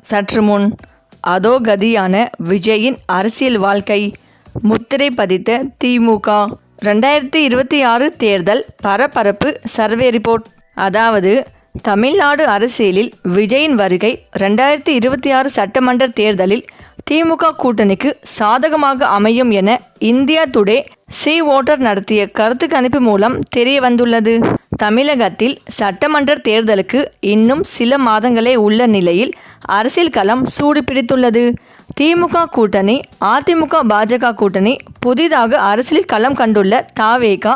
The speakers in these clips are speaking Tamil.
சற்று முன் அதோ கதியான விஜயின் அரசியல் வாழ்க்கை முத்திரை பதித்த திமுக 2026 தேர்தல் பரபரப்பு சர்வே ரிப்போர்ட். அதாவது தமிழ்நாடு அரசியலில் விஜயின் வருகை 2026 சட்டமன்ற தேர்தலில் திமுக கூட்டணிக்கு சாதகமாக அமையும் என இந்தியா டுடே சி ஓட்டர் நடத்திய கருத்து கணிப்பு மூலம் தெரிய வந்துள்ளது. தமிழகத்தில் சட்டமன்ற தேர்தலுக்கு இன்னும் சில மாதங்களே உள்ள நிலையில் அரசியல் களம் சூடு பிடித்துள்ளது. திமுக கூட்டணி, அதிமுக பாஜக கூட்டணி, புதிதாக அரசியல் களம் கண்டுள்ள தாவேகா,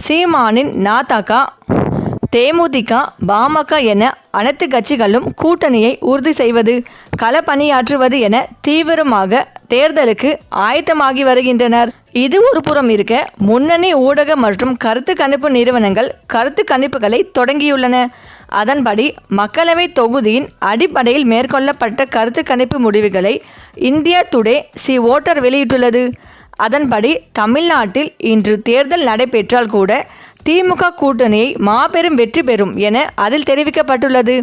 சீமானின் நாதக, தேமுதிக, பாமக என அனைத்து கட்சிகளும் கூட்டணியை உறுதி செய்வது, களப்பணியாற்றுவது என தீவிரமாக தேர்தலுக்கு ஆயத்தமாகி வருகின்றனர். இது ஒரு புறம் இருக்க, முன்னணி ஊடக மற்றும் கருத்து கணிப்பு நிறுவனங்கள் கருத்து கணிப்புகளை தொடங்கியுள்ளன. அதன்படி மக்களவை தொகுதியின் அடிப்படையில் மேற்கொள்ளப்பட்ட கருத்து கணிப்பு முடிவுகளை இந்தியா டுடே சி ஓட்டர் வெளியிட்டுள்ளது. அதன்படி தமிழ்நாட்டில் இன்று தேர்தல் நடைபெற்றால் கூட திமுக கூட்டணியை மாபெரும் வெற்றி பெறும் என அதில் தெரிவிக்கப்பட்டுள்ளது.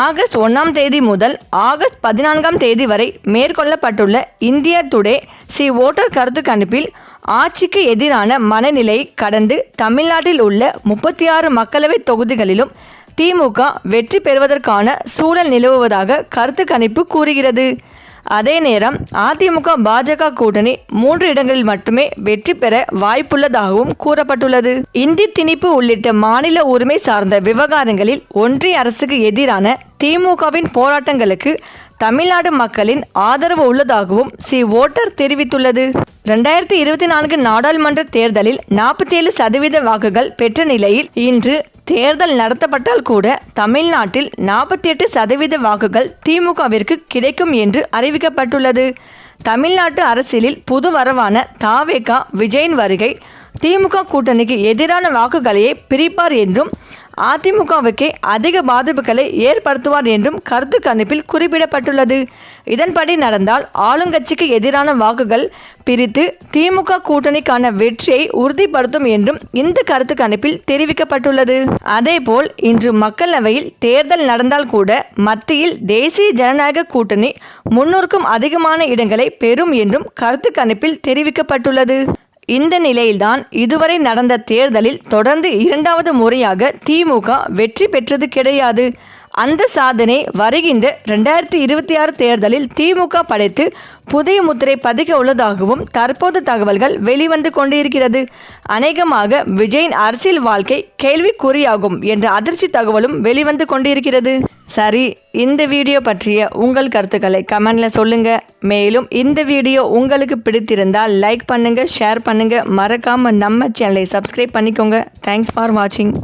ஆகஸ்ட் 1ஆம் தேதி முதல் ஆகஸ்ட் 14ஆம் தேதி வரை மேற்கொள்ளப்பட்டுள்ள இந்தியா டுடே சி ஓட்டர் கருத்து கணிப்பில் ஆட்சிக்கு எதிரான மனநிலையை கடந்து தமிழ்நாட்டில் உள்ள 36 மக்களவை தொகுதிகளிலும் திமுக வெற்றி பெறுவதற்கான சூழல் நிலவுவதாக கருத்து கணிப்பு கூறுகிறது. அதே நேரம் அதிமுக பாஜக கூட்டணி 3 இடங்களில் மட்டுமே வெற்றி பெற வாய்ப்புள்ளதாகவும் கூறப்பட்டுள்ளது. இந்தி திணிப்பு உள்ளிட்ட மாநில உரிமை சார்ந்த விவகாரங்களில் ஒன்றிய அரசுக்கு எதிரான திமுகவின் போராட்டங்களுக்கு தமிழ்நாடு மக்களின் ஆதரவு உள்ளதாகவும் சி ஓட்டர் தெரிவித்துள்ளது. 2024 நாடாளுமன்ற தேர்தலில் 47% வாக்குகள் பெற்ற நிலையில் இன்று தேர்தல் நடத்தப்பட்டால் கூட தமிழ்நாட்டில் 48% வாக்குகள் திமுகவிற்கு கிடைக்கும் என்று அறிவிக்கப்பட்டுள்ளது. தமிழ்நாட்டு அரசியலில் புது வரவான தாவேகா விஜயின் வருகை திமுக கூட்டணிக்கு எதிரான வாக்குகளையே பிரிப்பார் என்றும் அதிமுகவுக்கே அதிக பாதிப்புகளை ஏற்படுத்துவார் என்றும் கருத்து கணிப்பில் குறிப்பிடப்பட்டுள்ளது. இதன்படி நடந்தால் ஆளுங்கட்சிக்கு எதிரான வாக்குகள் பிரித்து திமுக கூட்டணிக்கான வெற்றியை உறுதிப்படுத்தும் என்றும் இந்த கருத்து கணிப்பில் தெரிவிக்கப்பட்டுள்ளது. அதேபோல் இன்று மக்களவையில் தேர்தல் நடந்தால் கூட மத்தியில் தேசிய ஜனநாயக கூட்டணி 300க்கும் அதிகமான இடங்களை பெறும் என்றும் கருத்து கணிப்பில் தெரிவிக்கப்பட்டுள்ளது. இந்த நிலையில்தான் இதுவரை நடந்த தேர்தலில் தொடர்ந்து 2வது முறையாக திமுக வெற்றி பெற்றது கிடையாது. அந்த சாதனை வருகின்ற 2026 தேர்தலில் திமுக படைத்து புதிய முத்திரை பதிக்க உள்ளதாகவும் தற்போது தகவல்கள் வெளிவந்து கொண்டிருக்கிறது. அநேகமாக விஜயின் அரசியல் வாழ்க்கை கேள்விக்குறியாகும் என்ற அதிர்ச்சி தகவலும் வெளிவந்து கொண்டிருக்கிறது. சரி, இந்த வீடியோ பற்றிய உங்கள் கருத்துக்களை கமெண்ட்ல சொல்லுங்க. மேலும் இந்த வீடியோ உங்களுக்கு பிடித்திருந்தால் லைக் பண்ணுங்க, ஷேர் பண்ணுங்க, மறக்காம நம்ம சேனலை சப்ஸ்கிரைப் பண்ணிக்கோங்க. தேங்க்ஸ் ஃபார் வாட்சிங்.